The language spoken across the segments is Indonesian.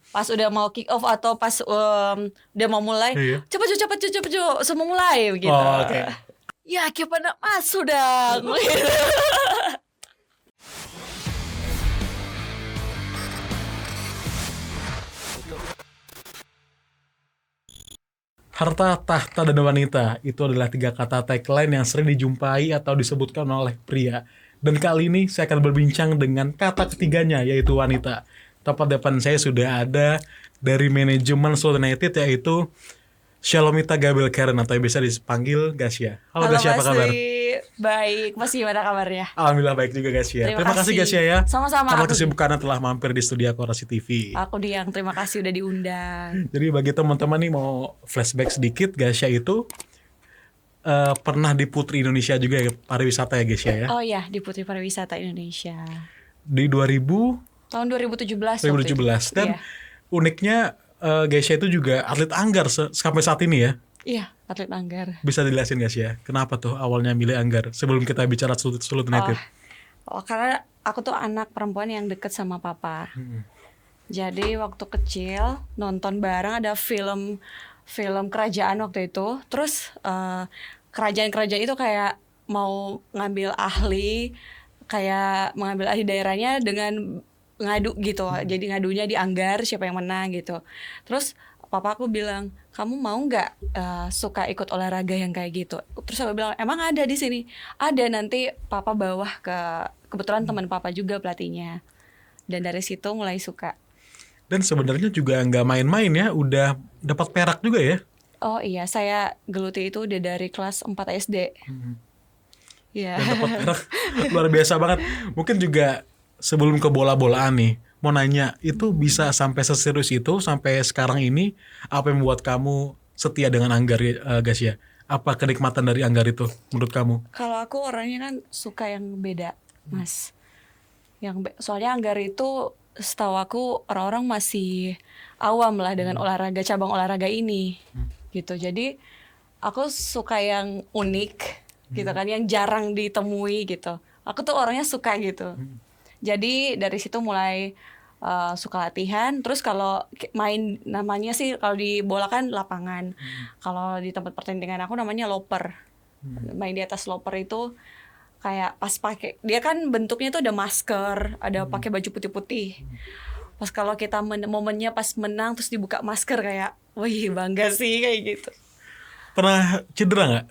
pas udah mau kick off atau pas udah mau mulai, Iya. cepet semua mulai gitu. Oh, oke. Ya pada masuk dong. Harta, tahta, dan wanita itu adalah 3 kata tagline yang sering dijumpai atau disebutkan oleh pria. Dan kali ini saya akan berbincang dengan kata ketiganya, yaitu wanita. Tepat depan saya sudah ada dari manajemen Solo United, yaitu Shalomita Gabriel Karen atau yang biasa dipanggil Gasya. Halo Gasya, apa kabar? Baik, Mas gimana kabarnya? Alhamdulillah baik juga Gasya. Terima kasih Gasya ya. Sama-sama. Karena kesibukannya telah mampir di studio Korasi TV. Aku yang terima kasih udah diundang. Jadi bagi teman-teman nih mau flashback sedikit, Gasya itu pernah di Putri Indonesia juga ya, pariwisata ya Gasya ya? Oh ya, di Putri Pariwisata Indonesia. Di Tahun 2017. 2017. Dan iya. Uniknya Gasya itu juga atlet anggar sampai saat ini ya? Iya, atlet anggar. Bisa dijelasin Gasya, kenapa tuh awalnya milih anggar sebelum kita bicara Sulut United? Oh, karena aku tuh anak perempuan yang deket sama papa. Jadi waktu kecil nonton bareng ada film kerajaan waktu itu. Terus kerajaan itu kayak mau ngambil ahli, kayak mengambil ahli daerahnya dengan ngadu gitu. Jadi ngadunya di anggar siapa yang menang gitu. Terus papa aku bilang, kamu mau nggak suka ikut olahraga yang kayak gitu? Terus aku bilang, emang ada di sini? Ada, nanti papa bawa kebetulan teman papa juga pelatihnya. Dan dari situ mulai suka. Dan sebenarnya juga nggak main-main ya, udah dapat perak juga ya? Oh iya, saya geluti itu udah dari kelas 4 SD. Iya. Dan dapat perak luar biasa banget. Mungkin juga sebelum ke bola-bolaan nih, mau nanya, itu bisa sampai seserius itu sampai sekarang ini, apa yang membuat kamu setia dengan anggar, Gasya? Apa kenikmatan dari anggar itu menurut kamu? Kalau aku orangnya kan suka yang beda, Mas. Soalnya anggar itu setahu aku orang-orang masih awam lah dengan olahraga, cabang olahraga ini. Gitu. Jadi aku suka yang unik gitu kan, yang jarang ditemui gitu. Aku tuh orangnya suka gitu. Jadi dari situ mulai suka latihan. Terus kalau main, namanya sih kalau di bola kan lapangan. Kalau di tempat pertandingan aku namanya loper. Main di atas loper itu kayak pas pakai, dia kan bentuknya tuh ada masker, ada pakai baju putih-putih. Pas kalau kita momennya pas menang terus dibuka masker, kayak wih bangga sih kayak gitu. Pernah cedera nggak?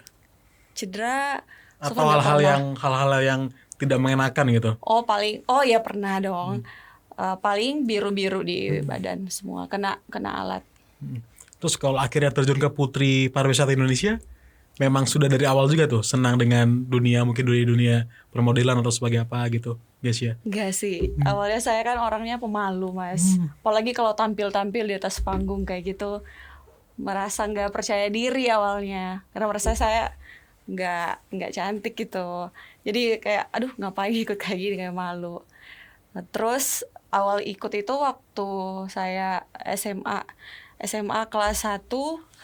Cedera Atau hal-hal yang tidak mengenakan gitu? Oh ya pernah dong. Paling biru-biru di badan semua, kena alat. Terus kalau akhirnya terjun ke Putri Pariwisata Indonesia, memang sudah dari awal juga tuh senang dengan dunia, mungkin dunia permodelan atau sebagai apa gitu, Gasya? Enggak sih, awalnya saya kan orangnya pemalu, Mas. Apalagi kalau tampil-tampil di atas panggung kayak gitu, merasa nggak percaya diri awalnya, karena merasa saya nggak cantik gitu. Jadi kayak aduh ngapain ikut kayak gini, kayak malu. Nah, terus awal ikut itu waktu saya SMA kelas 1,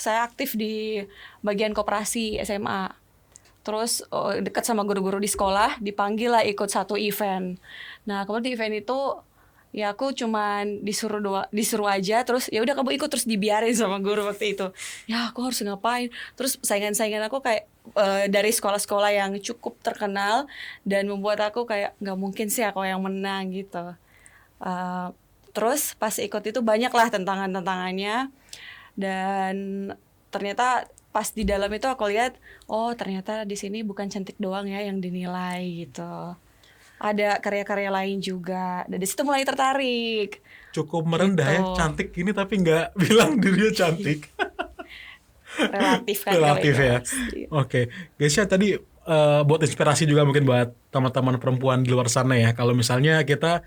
saya aktif di bagian koperasi SMA. Terus dekat sama guru-guru di sekolah, dipanggil lah ikut satu event. Nah, kemudian di event itu ya aku cuman disuruh aja, terus ya udah kamu ikut, terus dibiarin sama guru waktu itu. Ya aku harus ngapain? Terus saingan-saingan aku kayak dari sekolah-sekolah yang cukup terkenal, dan membuat aku kayak nggak mungkin sih aku yang menang gitu. Terus pas ikut itu banyak lah tantangannya, dan ternyata pas di dalam itu aku lihat, oh ternyata di sini bukan cantik doang ya yang dinilai gitu. Ada karya-karya lain juga. Dan di situ mulai tertarik. Cukup merendah gitu. ya, cantik ini tapi nggak bilang dirinya cantik. Relatif kan. Relatif ya. Iya. Oke, Gasya tadi buat inspirasi juga mungkin buat teman-teman perempuan di luar sana ya. Kalau misalnya kita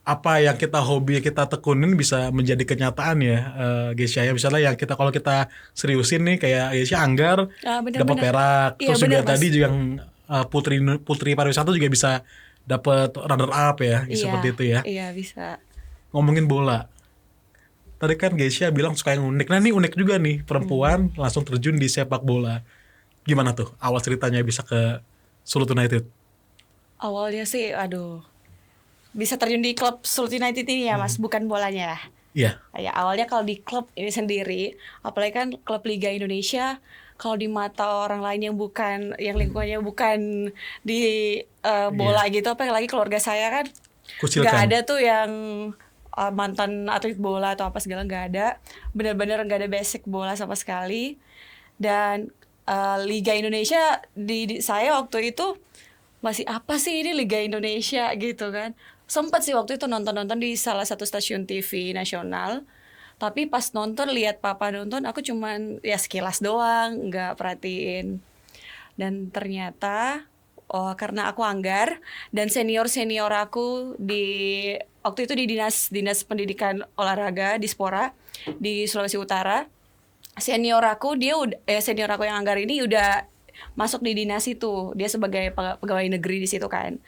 apa yang kita hobi kita tekunin bisa menjadi kenyataan ya, Gesya ya. Misalnya yang kalau kita seriusin nih kayak Gesya anggar dapat perak, Iya, terus juga bener, tadi juga yang putri pariwisata juga bisa dapat runner up ya, Iya, seperti itu ya. Iya bisa. Ngomongin bola, tadi kan Gesya bilang suka yang unik. Nah ini unik juga nih, perempuan langsung terjun di sepak bola. Gimana tuh awal ceritanya bisa ke Sulut United? Awalnya sih, aduh, bisa terjun di klub Sulut United ini ya Mas, bukan bolanya. Iya. Ya awalnya kalau di klub ini sendiri, apalagi kan klub Liga Indonesia, kalau di mata orang lain yang bukan, yang lingkungannya bukan di bola gitu, apalagi keluarga saya kan nggak Kucilkan. ada tuh yang mantan atlet bola atau apa segala, nggak ada, benar-benar nggak ada basic bola sama sekali. Dan Liga Indonesia di saya waktu itu masih apa sih ini Liga Indonesia gitu kan. Sempat sih waktu itu nonton-nonton di salah satu stasiun TV nasional. Tapi pas nonton, lihat papa nonton, aku cuman ya sekilas doang, nggak perhatiin. Dan ternyata karena aku anggar dan senior aku di waktu itu di dinas pendidikan olahraga di Spora di Sulawesi Utara. Senior aku yang anggar ini udah masuk di dinas itu. Dia sebagai pegawai negeri di situ kan.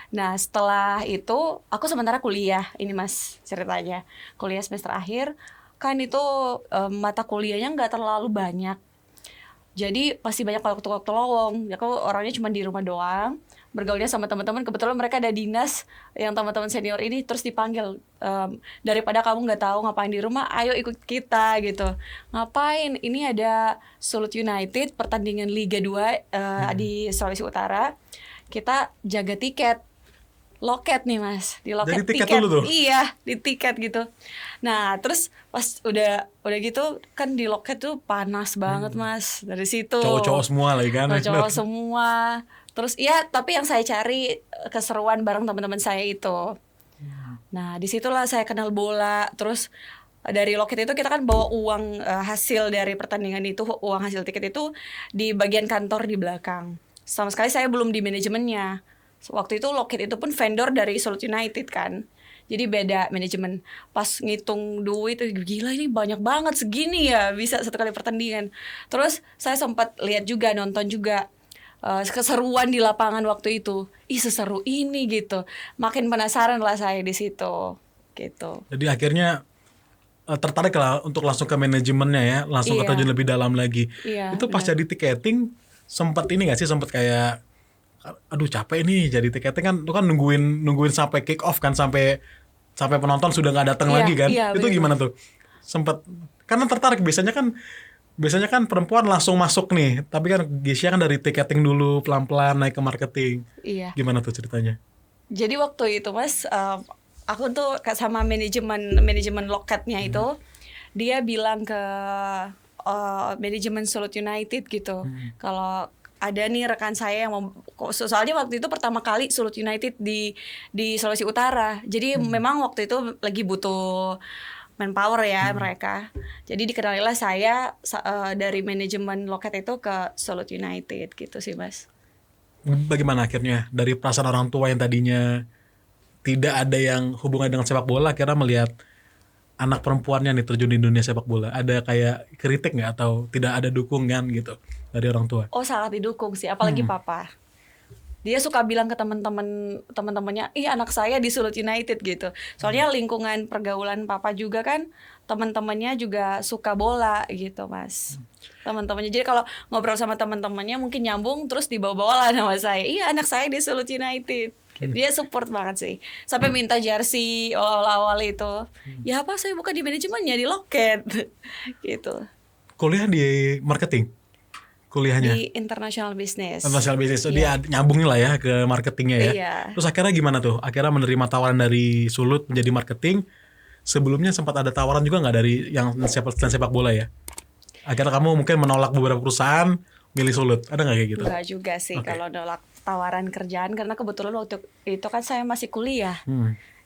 Nah setelah itu aku sementara kuliah ini Mas ceritanya, kuliah semester akhir kan itu mata kuliahnya nggak terlalu banyak, jadi pasti banyak waktu lowong. Aku orangnya cuma di rumah doang, bergaulnya sama teman-teman. Kebetulan mereka ada dinas yang teman-teman senior ini, terus dipanggil, daripada kamu nggak tahu ngapain di rumah, ayo ikut kita gitu. Ngapain? Ini ada Sulut United pertandingan Liga 2 di Sulawesi Utara. Kita jaga tiket. Loket nih Mas, di loket Jadi tiket tiket. dulu tuh? Iya, di tiket gitu. Nah, terus pas udah gitu kan di loket tuh panas banget Mas. Dari situ Cowok-cowok semua lagi kan. cowok semua. Terus ya, tapi yang saya cari keseruan bareng teman-teman saya itu. Nah, disitulah saya kenal bola. Terus dari loket itu kita kan bawa uang hasil dari pertandingan itu, uang hasil tiket itu di bagian kantor di belakang. Sama sekali saya belum di manajemennya. Waktu itu loket itu pun vendor dari Sulut United kan. Jadi beda manajemen. Pas ngitung duit, gila ini banyak banget, segini ya bisa satu kali pertandingan. Terus saya sempat lihat juga, nonton juga keseruan di lapangan waktu itu. Ih seseru ini gitu. Makin penasaran lah saya di situ gitu. Jadi akhirnya tertarik lah untuk langsung ke manajemennya ya, langsung Iya. terjun lebih dalam lagi. Iya, Itu pas benar. jadi tiketing sempat ini gak sih, sempat kayak aduh capek nih jadi tiketing kan, lu kan nungguin sampai kick off kan, sampai penonton sudah nggak datang Iya, lagi kan. iya, Itu benar. gimana tuh? Sempat karena tertarik, biasanya kan perempuan langsung masuk nih, tapi kan Gisya kan dari tiketing dulu pelan-pelan naik ke marketing. Iya. Gimana tuh ceritanya? Jadi waktu itu Mas, aku tuh sama manajemen loketnya itu, dia bilang ke manajemen Sulut United gitu, kalau ada nih rekan saya yang mau, soalnya waktu itu pertama kali Sulut United di Sulawesi Utara, jadi memang waktu itu lagi butuh manpower ya mereka. Jadi dikenalilah saya dari manajemen loket itu ke Sulut United gitu sih Mas. Bagaimana akhirnya dari perasaan orang tua yang tadinya tidak ada yang hubungan dengan sepak bola, akhirnya melihat anak perempuannya nih terjun di dunia sepak bola, ada kayak kritik nggak atau tidak ada dukungan gitu dari orang tua? Oh sangat didukung sih, apalagi papa. Dia suka bilang ke teman-temannya, ih anak saya di Sulut United gitu. Soalnya lingkungan pergaulan papa juga kan, teman-temannya juga suka bola gitu Mas. Teman-temannya, jadi kalau ngobrol sama teman-temannya mungkin nyambung, terus dibawa-bawa lah nama saya. Iya anak saya di Sulut United. Dia support banget sih. Sampai minta jersey awal-awal itu. Ya apa, saya bukan di manajemennya, di loket. Gitu. Kuliah di marketing? Kuliahnya? Di international business. International business, so dia nyambung lah ya ke marketingnya ya. Iya. Terus akhirnya gimana tuh? Akhirnya menerima tawaran dari Sulut menjadi marketing. Sebelumnya sempat ada tawaran juga nggak dari yang sepak bola ya? Akhirnya kamu mungkin menolak beberapa perusahaan, milih Sulut. Ada nggak kayak gitu? Enggak juga sih kalau nolak tawaran kerjaan, karena kebetulan waktu itu kan saya masih kuliah.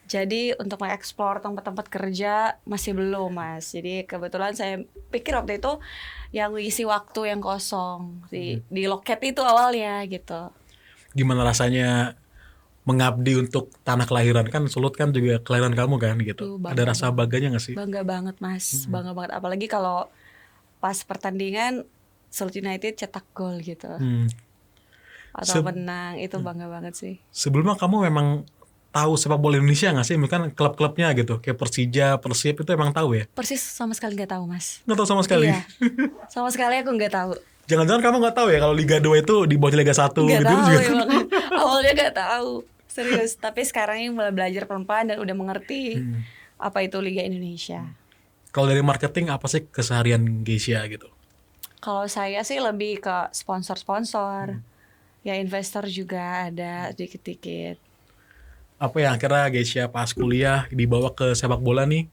Jadi untuk mengeksplor tempat-tempat kerja masih belum Mas. Jadi kebetulan saya pikir waktu itu yang ngisi waktu yang kosong di loket itu awalnya gitu. Gimana rasanya mengabdi untuk tanah kelahiran? Kan Sulut kan juga kelahiran kamu kan gitu. Bangga Ada rasa bangganya nggak sih? Bangga banget Mas, bangga banget. Apalagi kalau pas pertandingan Sulut United cetak gol gitu. Atau menang, itu bangga banget sih. Sebelumnya kamu memang tahu sepak bola Indonesia nggak sih? Mungkin klub-klubnya gitu, kayak Persija, Persib itu emang tahu ya? Persis sama sekali nggak tahu Mas. Nggak tahu sama sekali? Iya, sama sekali aku nggak tahu. Jangan-jangan kamu nggak tahu ya kalau Liga 2 itu di bawah Liga 1 Nggak gitu tahu juga. emang. Awalnya nggak tahu Serius, tapi sekarang ini mulai belajar pelan-pelan dan udah mengerti apa itu Liga Indonesia. Kalau dari marketing apa sih keseharian Geisha gitu? Kalau saya sih lebih ke sponsor-sponsor, ya investor juga ada dikit-dikit. Apa yang akhirnya Geisha pas kuliah dibawa ke sepak bola nih?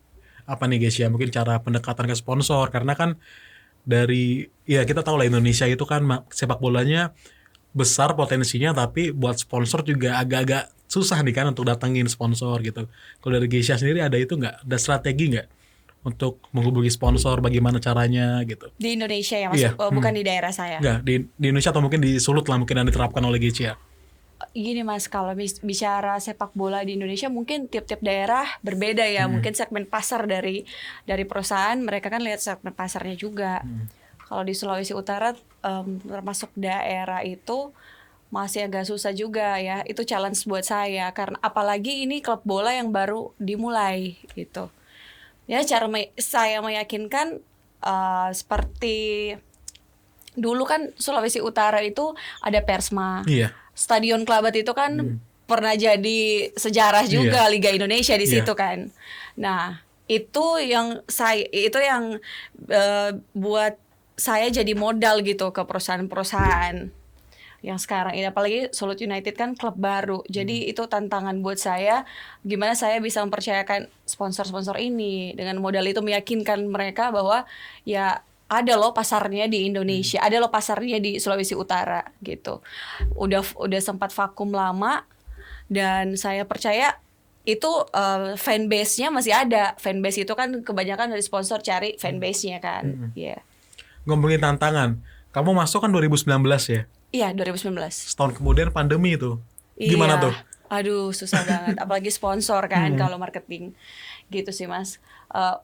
Apa nih Geisha? Mungkin cara pendekatan ke sponsor, karena kan dari ya kita tahu lah Indonesia itu kan sepak bolanya besar potensinya, tapi buat sponsor juga agak-agak susah nih kan untuk datangin sponsor gitu. Kalau dari Geisha sendiri ada itu nggak? Ada strategi nggak untuk menghubungi sponsor? Bagaimana caranya gitu? Di Indonesia ya, Iya, bukan di daerah saya. Nggak, di Indonesia atau mungkin di Sulut lah mungkin yang diterapkan oleh Geisha. Gini Mas, kalau bicara sepak bola di Indonesia mungkin tiap-tiap daerah berbeda ya. Mungkin segmen pasar dari perusahaan, mereka kan lihat segmen pasarnya juga. Kalau di Sulawesi Utara termasuk daerah itu masih agak susah juga ya. Itu challenge buat saya karena apalagi ini klub bola yang baru dimulai gitu. Ya cara saya meyakinkan seperti dulu kan Sulawesi Utara itu ada Persma. Iya. Stadion Klabat itu kan pernah jadi sejarah juga Liga Indonesia di situ kan. Nah, itu yang buat saya jadi modal gitu ke perusahaan-perusahaan yang sekarang ini, apalagi Sulut United kan klub baru. Jadi itu tantangan buat saya, gimana saya bisa mempercayakan sponsor-sponsor ini dengan modal itu, meyakinkan mereka bahwa ya ada loh pasarnya di Indonesia, ada loh pasarnya di Sulawesi Utara gitu. Udah sempat vakum lama dan saya percaya itu fanbase-nya masih ada. Fanbase itu kan kebanyakan dari sponsor cari fanbase-nya kan. Iya. Ngomongin tantangan, kamu masuk kan 2019 ya? Iya, 2019. Setahun kemudian pandemi itu. Gimana tuh? Aduh, susah banget. Apalagi sponsor kan kalau marketing. Gitu sih Mas.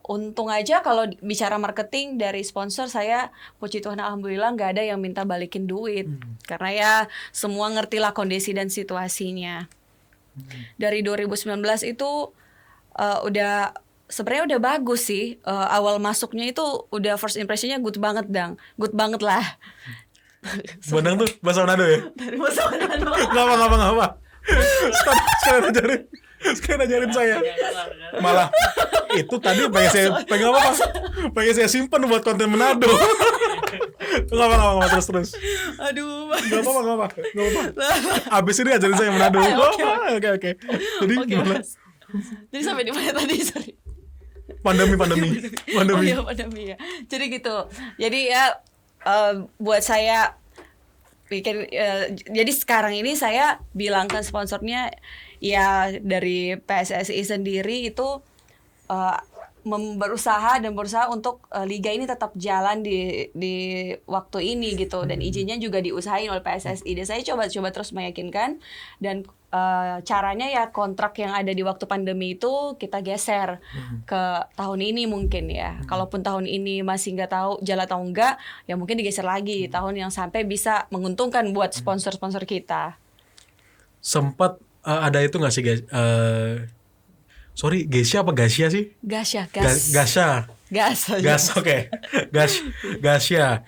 Untung aja kalau bicara marketing dari sponsor, saya puji Tuhan alhamdulillah nggak ada yang minta balikin duit. Karena ya semua ngerti lah kondisi dan situasinya. Dari 2019 itu sebenarnya udah bagus sih. Awal masuknya itu udah first impressionnya good banget good banget lah. Benang tuh bahasa Manado ya? Dari masa Manado. Ngapa. Sekalian ajarin saya. Malah itu tadi pengen saya simpen buat konten Manado. Ngapa terus. Aduh. Gak apa. Abis ini ajarin saya Manado. Oke. Jadi gimana? Jadi sampai di mana tadi? Sorry. Pandemi. Oh iya, pandemi ya. Jadi gitu. Jadi ya buat saya bikin jadi sekarang ini saya bilangkan sponsornya ya dari PSSI sendiri itu berusaha untuk liga ini tetap jalan di waktu ini gitu, dan izinnya juga diusahain oleh PSSI. Dan saya coba terus meyakinkan, dan caranya ya kontrak yang ada di waktu pandemi itu kita geser ke tahun ini mungkin ya. Kalaupun tahun ini masih nggak tahu jalan atau enggak, ya mungkin digeser lagi tahun yang sampai bisa menguntungkan buat sponsor-sponsor kita. Sempat ada itu nggak sih guys? Sorry, Geisha apa Gasya sih? Gasya. Oke. Gasya.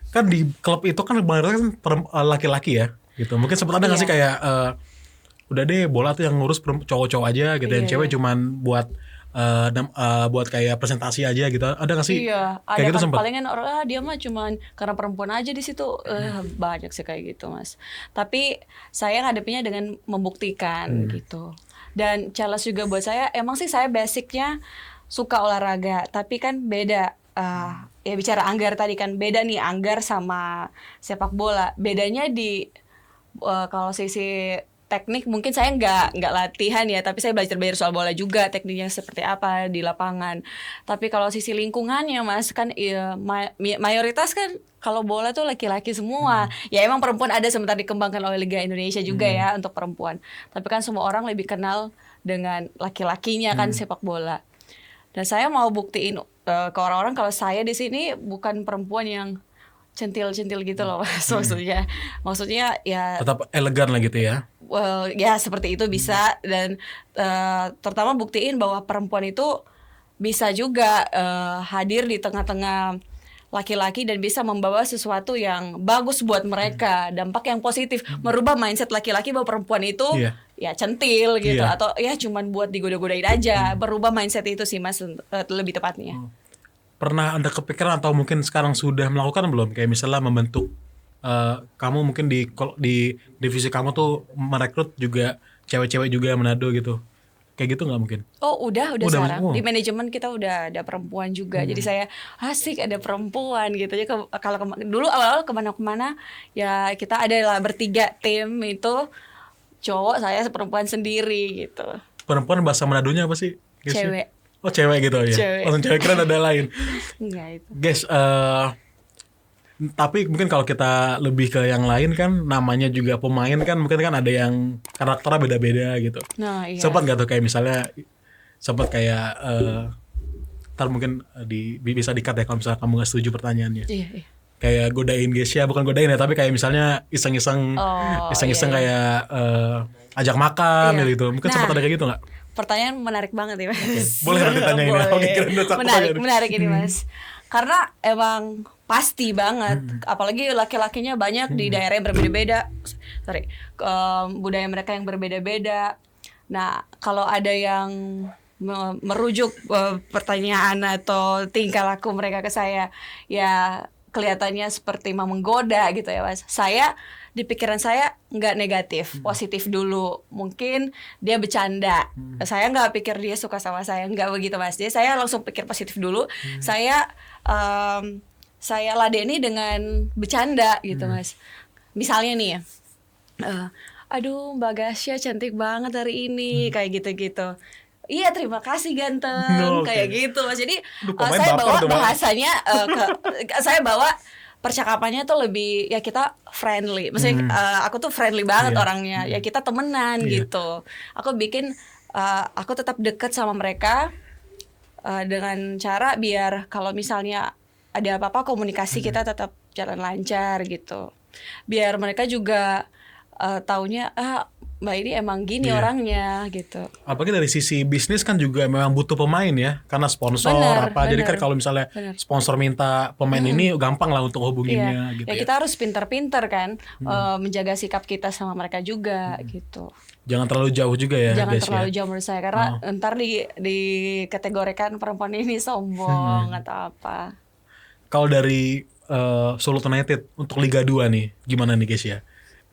Kan di klub itu kan kebanyakan laki-laki ya, gitu. Mungkin sempat ada nggak sih kayak udah deh bola tuh yang ngurus cowok-cowok aja gitu, yang cewek cuman buat kayak presentasi aja gitu. Ada nggak sih? Iya, ada kayak gitu kan sempat. palingan orang dia mah cuman karena perempuan aja di situ. Banyak sih kayak gitu Mas. Tapi saya ngadepinnya dengan membuktikan gitu. Dan challenge juga buat saya, emang sih saya basicnya suka olahraga, tapi kan beda. Ya bicara Anggar tadi kan beda nih, Anggar sama sepak bola. Bedanya di kalau sisi teknik mungkin saya nggak latihan ya, tapi saya belajar soal bola juga, tekniknya seperti apa di lapangan. Tapi kalau sisi lingkungannya Mas kan mayoritas kan kalau bola tuh laki-laki semua. Ya emang perempuan ada sebentar dikembangkan oleh Liga Indonesia juga ya untuk perempuan. Tapi kan semua orang lebih kenal dengan laki-lakinya kan sepak bola. Dan saya mau buktiin ke orang-orang kalau saya di sini bukan perempuan yang centil-centil gitu loh Mas. Maksudnya ya Tetap elegan lah gitu ya. Ya seperti itu bisa. Dan terutama buktiin bahwa perempuan itu bisa juga hadir di tengah-tengah laki-laki dan bisa membawa sesuatu yang bagus buat mereka, dampak yang positif, merubah mindset laki-laki bahwa perempuan itu Iya. ya centil gitu, Iya. atau ya cuman buat digoda-godain aja, berubah mindset itu sih Mas, lebih tepatnya. Pernah Anda kepikiran atau mungkin sekarang sudah melakukan belum? Kayak misalnya membentuk kamu mungkin di divisi kamu tuh merekrut juga cewek-cewek juga Manado gitu. Kayak gitu nggak mungkin? Oh udah Udah, sekarang oh. di manajemen kita udah ada perempuan juga, jadi saya asik ada perempuan gitu. Jadi kalau dulu awal-awal kemana-kemana ya kita ada lah bertiga tim itu, cowok saya perempuan sendiri gitu. Perempuan bahasa Manadonya apa sih? Guys? Cewek. Oh cewek gitu ya? Cewek. Langsung cewek, keren ada lain. Enggak itu. Guys, tapi mungkin kalau kita lebih ke yang lain kan, namanya juga pemain kan, mungkin kan ada yang karakternya beda-beda gitu. Nah iya. Sempat nggak tuh kayak misalnya, sempat kayak, ntar mungkin bisa di-cut ya kalau misalnya kamu nggak setuju pertanyaannya. Iya, iya. Kayak godain Gesia, bukan godain ya, tapi kayak misalnya iseng-iseng, Oh, iseng-iseng iya, kayak ajak makan Iya. gitu. Mungkin sempat Nah. ada kayak gitu nggak? Pertanyaan menarik banget ya Mas. Boleh nanti tanyain ya. Boleh. Oke, kirain udah takut Menarik, aja. menarik ini Mas. Karena emang pasti banget, apalagi laki-lakinya banyak di daerah yang berbeda-beda. Budaya mereka yang berbeda-beda. Nah, kalau ada yang merujuk pertanyaan atau tingkah laku mereka ke saya, ya kelihatannya seperti mau menggoda gitu ya Mas. Saya di pikiran saya nggak negatif, positif dulu. Mungkin dia bercanda. Saya nggak pikir dia suka sama saya, nggak begitu Mas. Jadi saya langsung pikir positif dulu. Saya ladeni dengan bercanda gitu Mas. Misalnya nih ya, aduh Mbak Gasya cantik banget hari ini, kayak gitu-gitu. Iya terima kasih ganteng, Oke. kayak gitu Mas. Jadi Aduh, pemain saya baper bawa tuh, Mbak. bahasanya saya bawa percakapannya tuh lebih ya kita friendly. Maksudnya aku tuh friendly banget Iya. orangnya. Ya kita temenan Iya. gitu. Aku bikin aku tetap deket sama mereka dengan cara biar kalau misalnya ada apa-apa komunikasi kita tetap jalan lancar gitu. Biar mereka juga taunya Mbak ini emang gini Iya. orangnya gitu. Apalagi dari sisi bisnis kan juga memang butuh pemain ya, karena sponsor Bener, Jadi kan bener. kalau misalnya Bener. sponsor minta pemain ini gampang lah untuk hubunginnya gitu Ya ya. kita harus pintar-pintar kan menjaga sikap kita sama mereka juga gitu. Jangan terlalu jauh juga ya, Jangan guys terlalu ya. jauh menurut saya karena ntar dikategorikan perempuan ini sombong atau apa. Kalau dari Sulut United untuk Liga 2 nih, gimana nih guys ya?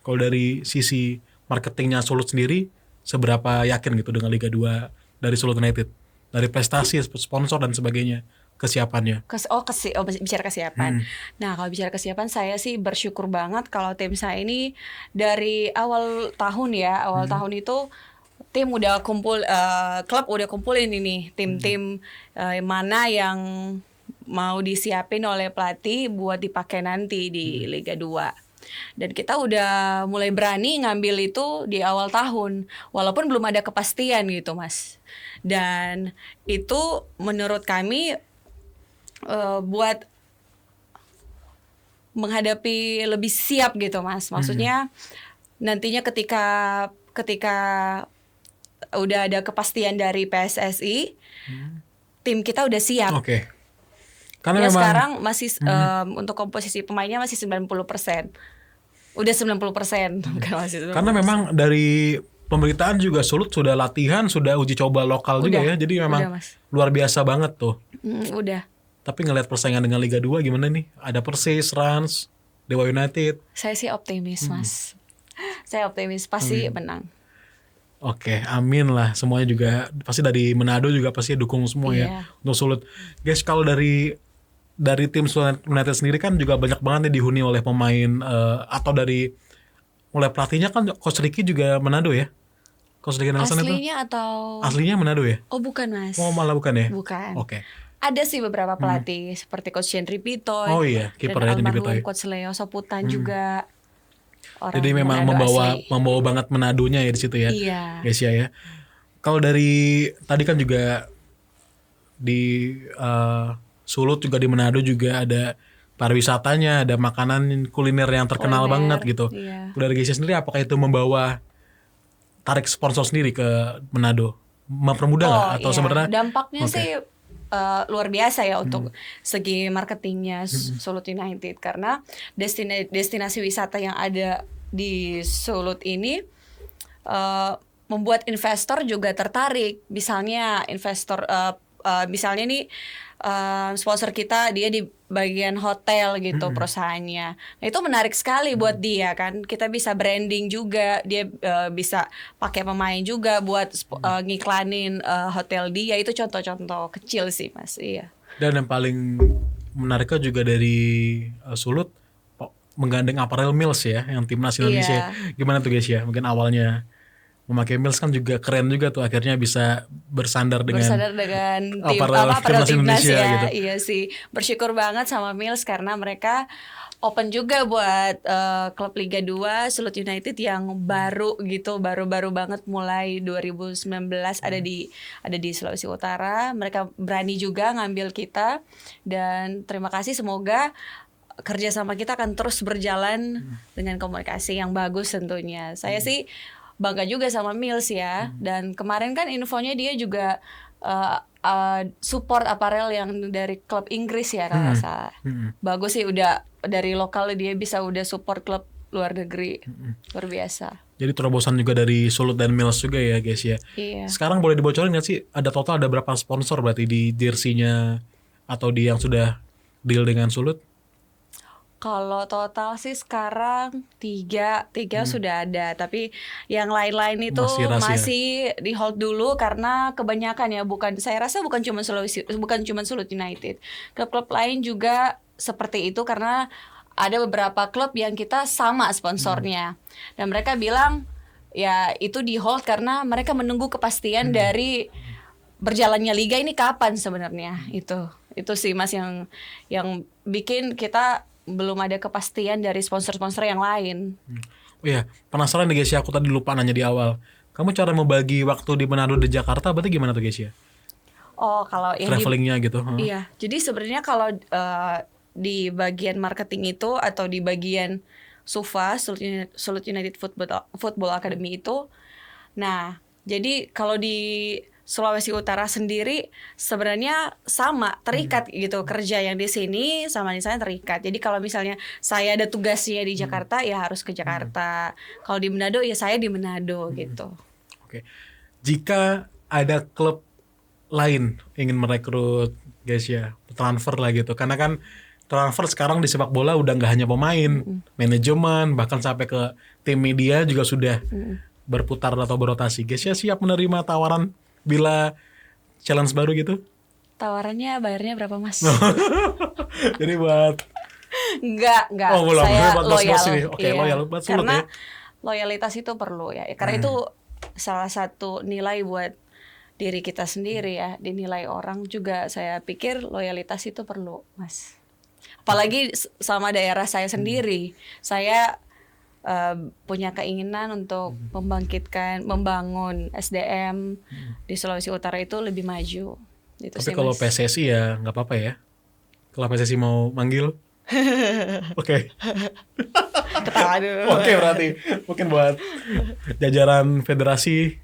Kalau dari sisi marketingnya Sulut sendiri, seberapa yakin gitu dengan Liga 2 dari Sulut United? Dari prestasi, sponsor dan sebagainya, kesiapannya. Bicara kesiapan. Nah, kalau bicara kesiapan saya sih bersyukur banget kalau tim saya ini dari awal tahun ya, tahun itu tim udah kumpul, klub udah kumpulin ini tim-tim mana yang mau disiapin oleh pelatih buat dipakai nanti di Liga 2. Dan kita udah mulai berani ngambil itu di awal tahun, walaupun belum ada kepastian gitu Mas. Dan itu menurut kami buat menghadapi lebih siap gitu Mas. Maksudnya nantinya ketika udah ada kepastian dari PSSI, tim kita udah siap. Oke. Karena Ya memang sekarang masih untuk komposisi pemainnya masih 90%. Udah 90%, bukan masih 90%. Karena memang dari pemberitaan juga Sulut sudah latihan, sudah uji coba lokal juga ya. Jadi memang Mas. luar biasa banget tuh. Udah. Tapi ngelihat persaingan dengan Liga 2 gimana nih? Ada Persis, Rans, Dewa United. Saya sih optimis, Mas. Saya optimis pasti menang. Oke, amin lah. Semuanya juga pasti dari Manado juga pasti dukung semua Iya. ya untuk Sulut. Guys, kalau dari tim Sulut United sendiri kan juga banyak banget nih dihuni oleh pemain atau dari mulai pelatihnya kan Coach Ricky juga Manado ya. Coach Ricky Nelson itu Aslinya atau aslinya Manado ya? Oh, bukan, Mas. Oh, malah bukan ya? Bukan. Oke. Ada sih beberapa pelatih seperti Coach Henry Pitoy. Oh iya, kipernya dan Henry Pitoy. almarhum Coach Leo Soputan juga. Orang Jadi memang Manado asli. membawa banget Manadonya ya di situ ya. Iya. Guys ya. Kalau dari tadi kan juga di Sulut juga di Manado juga ada pariwisatanya, ada makanan kuliner yang terkenal Kuliner, banget gitu. iya. Dari Gesia sendiri apakah itu membawa tarik sponsor sendiri ke Manado? Mempermudah nggak? Atau iya. sebenarnya dampaknya Oke. sih luar biasa ya untuk segi marketingnya Sulut United, karena destinasi wisata yang ada di Sulut ini membuat investor juga tertarik. Misalnya misalnya nih sponsor kita dia di bagian hotel gitu perusahaannya. Nah, itu menarik sekali buat dia kan. Kita bisa branding juga, dia bisa pakai pemain juga buat ngiklanin hotel dia. Itu contoh-contoh kecil sih Mas. Iya. Dan yang paling menariknya juga dari Sulut menggandeng Apparel Mills ya, yang timnas Indonesia. Gimana tuh guys ya? Mungkin awalnya memakai Mills kan juga keren juga tuh, akhirnya bisa bersandar dengan tim Apparel timnas Indonesia ya. gitu. Iya sih, bersyukur banget sama Mills karena mereka open juga buat klub Liga 2 Sulut United yang baru gitu, baru-baru banget mulai 2019 ada di Sulawesi Utara. Mereka berani juga ngambil kita, dan terima kasih, semoga kerjasama kita akan terus berjalan dengan komunikasi yang bagus tentunya. Saya sih bangga juga sama Mills ya. Dan kemarin kan infonya dia juga support apparel yang dari klub Inggris ya kalau nggak salah. Bagus sih, udah dari lokal dia bisa udah support klub luar negeri. Luar biasa. Jadi terobosan juga dari Sulut dan Mills juga ya guys ya. Iya. Sekarang boleh dibocorin nggak sih ada berapa sponsor berarti di jersey-nya atau di yang sudah deal dengan Sulut? Kalau total sih sekarang tiga sudah ada, tapi yang lain-lain itu Masih rahasia. masih di hold dulu karena kebanyakan ya, saya rasa bukan cuma Sulut United, klub-klub lain juga seperti itu, karena ada beberapa klub yang kita sama sponsornya dan mereka bilang ya itu di hold karena mereka menunggu kepastian dari berjalannya liga ini kapan sebenarnya. Itu sih Mas yang bikin kita belum ada kepastian dari sponsor-sponsor yang lain. Oh iya, penasaran nih guys ya, aku tadi lupa nanya di awal. Kamu cara membagi waktu di Manado dan Jakarta berarti gimana tuh guys ya? Oh, kalau yang travelingnya gitu. Iya, jadi sebenarnya kalau di bagian marketing itu atau di bagian SUFA, Sulut United Football Academy itu, nah jadi kalau di Sulawesi Utara sendiri sebenarnya sama, terikat gitu, kerja yang di sini sama di sana terikat. Jadi kalau misalnya saya ada tugasnya di Jakarta ya harus ke Jakarta. Kalau di Manado ya saya di Manado gitu. Oke. Jika ada klub lain ingin merekrut guys ya, transfer lah gitu. Karena kan transfer sekarang di sepak bola udah nggak hanya pemain, manajemen, bahkan sampai ke tim media juga sudah berputar atau berotasi. Guys ya, siap menerima tawaran bila challenge baru gitu? Tawarannya bayarnya berapa Mas? Jadi buat Enggak. Oh, belum. Saya Buat loyal. sini. Oke, loyal buat Sulut karena ya. loyalitas itu perlu ya. Karena itu salah satu nilai buat diri kita sendiri ya. Dinilai orang juga, saya pikir loyalitas itu perlu, Mas. Apalagi sama daerah saya sendiri. Saya punya keinginan untuk membangun SDM di Sulawesi Utara itu lebih maju. Itu Tapi sih, kalau Mas. PSSI ya nggak apa-apa ya. Kalau PSSI mau manggil, oke. Ketawa dulu. Oke, berarti mungkin buat jajaran federasi,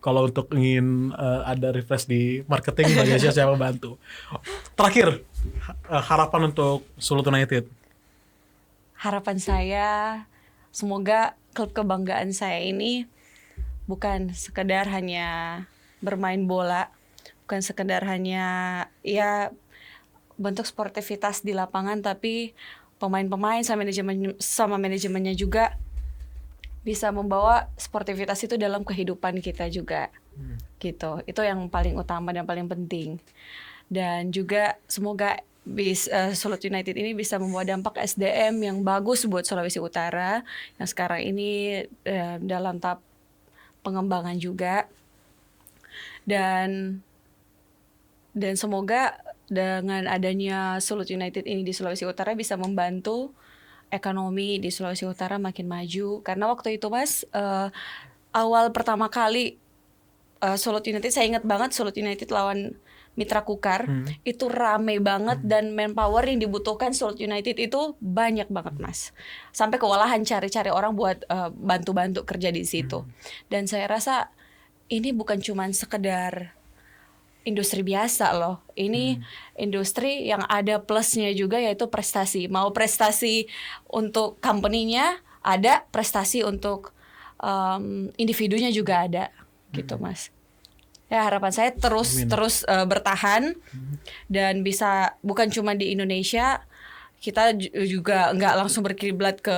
kalau untuk ingin ada refresh di marketing, Mbak Yasya saya bantu. Terakhir, harapan untuk Sulut United. Harapan saya, semoga klub kebanggaan saya ini bukan sekedar hanya bermain bola, bukan sekedar hanya ya bentuk sportivitas di lapangan, tapi pemain-pemain sama manajemennya juga bisa membawa sportivitas itu dalam kehidupan kita juga. Gitu. Itu yang paling utama dan paling penting. Dan juga semoga Sulut United ini bisa membawa dampak SDM yang bagus buat Sulawesi Utara yang sekarang ini dalam tahap pengembangan juga, dan semoga dengan adanya Sulut United ini di Sulawesi Utara bisa membantu ekonomi di Sulawesi Utara makin maju. Karena waktu itu Mas, awal pertama kali Sulut United, saya ingat banget Sulut United lawan Mitra Kukar, itu rame banget dan manpower yang dibutuhkan Sulut United itu banyak banget Mas. Sampai kewalahan cari-cari orang buat bantu-bantu kerja di situ. Dan saya rasa ini bukan cuman sekedar industri biasa loh. Ini industri yang ada plusnya juga, yaitu prestasi. Mau prestasi untuk company-nya ada, prestasi untuk individunya juga ada, gitu Mas. Ya harapan saya terus bertahan dan bisa bukan cuma di Indonesia, kita juga nggak langsung berkiblat ke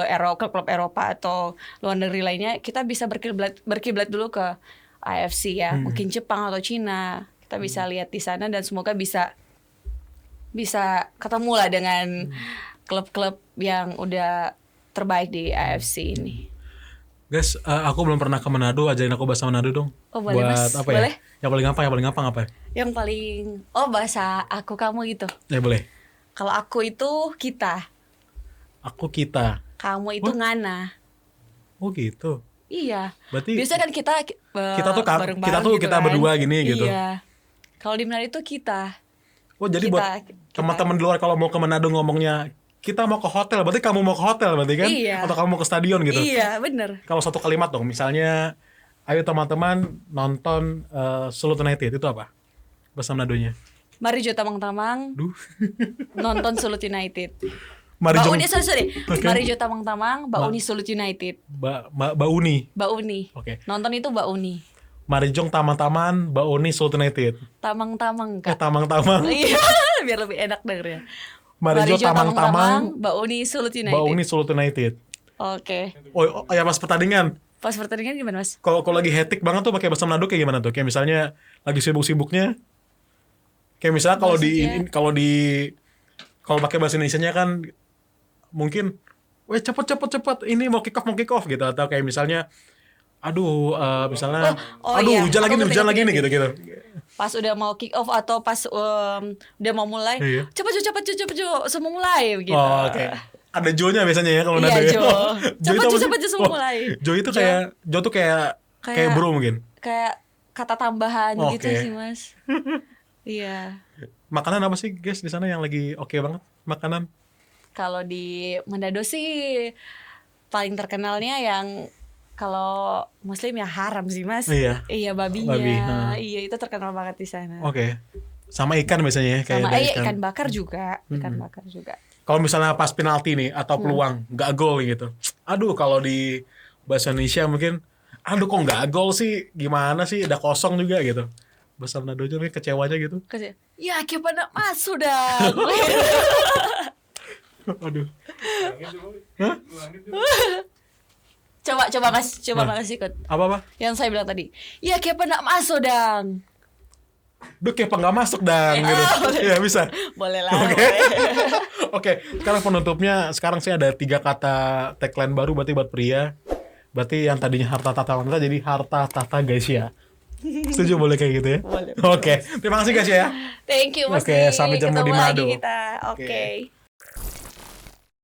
klub Eropa atau luar negeri lainnya. Kita bisa berkiblat dulu ke AFC ya, mungkin Jepang atau Cina. Kita bisa lihat di sana dan semoga bisa ketemu lah dengan klub-klub yang udah terbaik di AFC ini. Guys, aku belum pernah ke Manado, ajarin aku bahasa Manado dong. Oh boleh Buat Mas, apa boleh? ya? Yang paling gampang apa? Yang paling, bahasa aku kamu gitu. Ya boleh. Kalau aku itu kita, Aku kita. kamu itu ngana. Oh gitu. Iya. Berarti Biasanya kan kita bareng-bareng kita kan. berdua gini gitu. Iya. Kalau di Manado itu kita. Oh jadi Kita- buat kita. teman-teman di luar kalau mau ke Manado ngomongnya kita mau ke hotel, berarti kamu mau ke hotel berarti kan? Iya. Atau kamu mau ke stadion gitu. Iya, bener. Kalau satu kalimat dong, misalnya ayo teman-teman nonton Sulut United, itu apa? Bahasa Manadonya. Mari jo tamang-tamang Duh. nonton Sulut United. Mari jong. Sorry. Oke. Mari jo tamang-tamang Bauni Sulut United. Bauni. Bauni. Oke. Nonton itu Bauni. Mari jong taman-taman Bauni Sulut United. Tamang-tamang Kak. Tamang-tamang. Iya, biar lebih enak dengernya. Mari jong tamang-tamang Bauni Sulut United. Bauni Sulut United. Oke. Oh ya pas pertandingan. Pas pertandingan gimana Mas? Kalau lagi hectic banget tuh pakai bahasa Manado kayak gimana tuh? Kayak misalnya lagi sibuk-sibuknya. Kayak misalnya kalau pakai bahasa Indonesianya kan mungkin cepet ini mau kick off gitu, atau kayak misalnya misalnya iya. hujan lagi Aku nih ngerti. gitu. Pas udah mau kick off atau pas udah mau mulai, Iya. cepet Jo, semua mulai begitu. Oh, oke. Ada Jo-nya biasanya ya kalau Iya, nada ya. Jo. Jo itu apa sih? Cepet Jo, semua mulai. Jo itu kayak bro mungkin. Kayak kata tambahan Oke. gitu sih Mas. Iya. Makanan apa sih guys di sana yang lagi oke banget makanan? Kalau di Manado sih paling terkenalnya yang kalau Muslim ya haram sih Mas. Iya. Iya babinya. Babi, Iya itu terkenal banget di sana. Oke. Sama ikan biasanya ya kayak Sama ada ikan bakar juga. Ikan bakar juga. Kalau misalnya pas penalti nih atau peluang nggak gol gitu. Aduh kalau di bahasa Indonesia mungkin kok nggak gol sih, gimana sih, udah kosong juga gitu. Bahasa Manado aja nih kecewa aja gitu. Ya gimana masuk dah. Aduh. Coba Mas ikut. Apa? Yang saya bilang tadi. Ya kayak nak masuk dang. Duh kayak nggak masuk dan gitu. Iya bisa. Boleh lah. Oke, sekarang penutupnya, sekarang saya ada 3 kata tagline baru berarti buat pria. Berarti yang tadinya harta tahta wanita jadi harta tahta guys ya. Setuju boleh kayak gitu ya? Boleh. Oke, terima kasih guys ya. Thank you Mas. Oke, sampai jumpa di Ketemu lagi Manado. kita. Oke.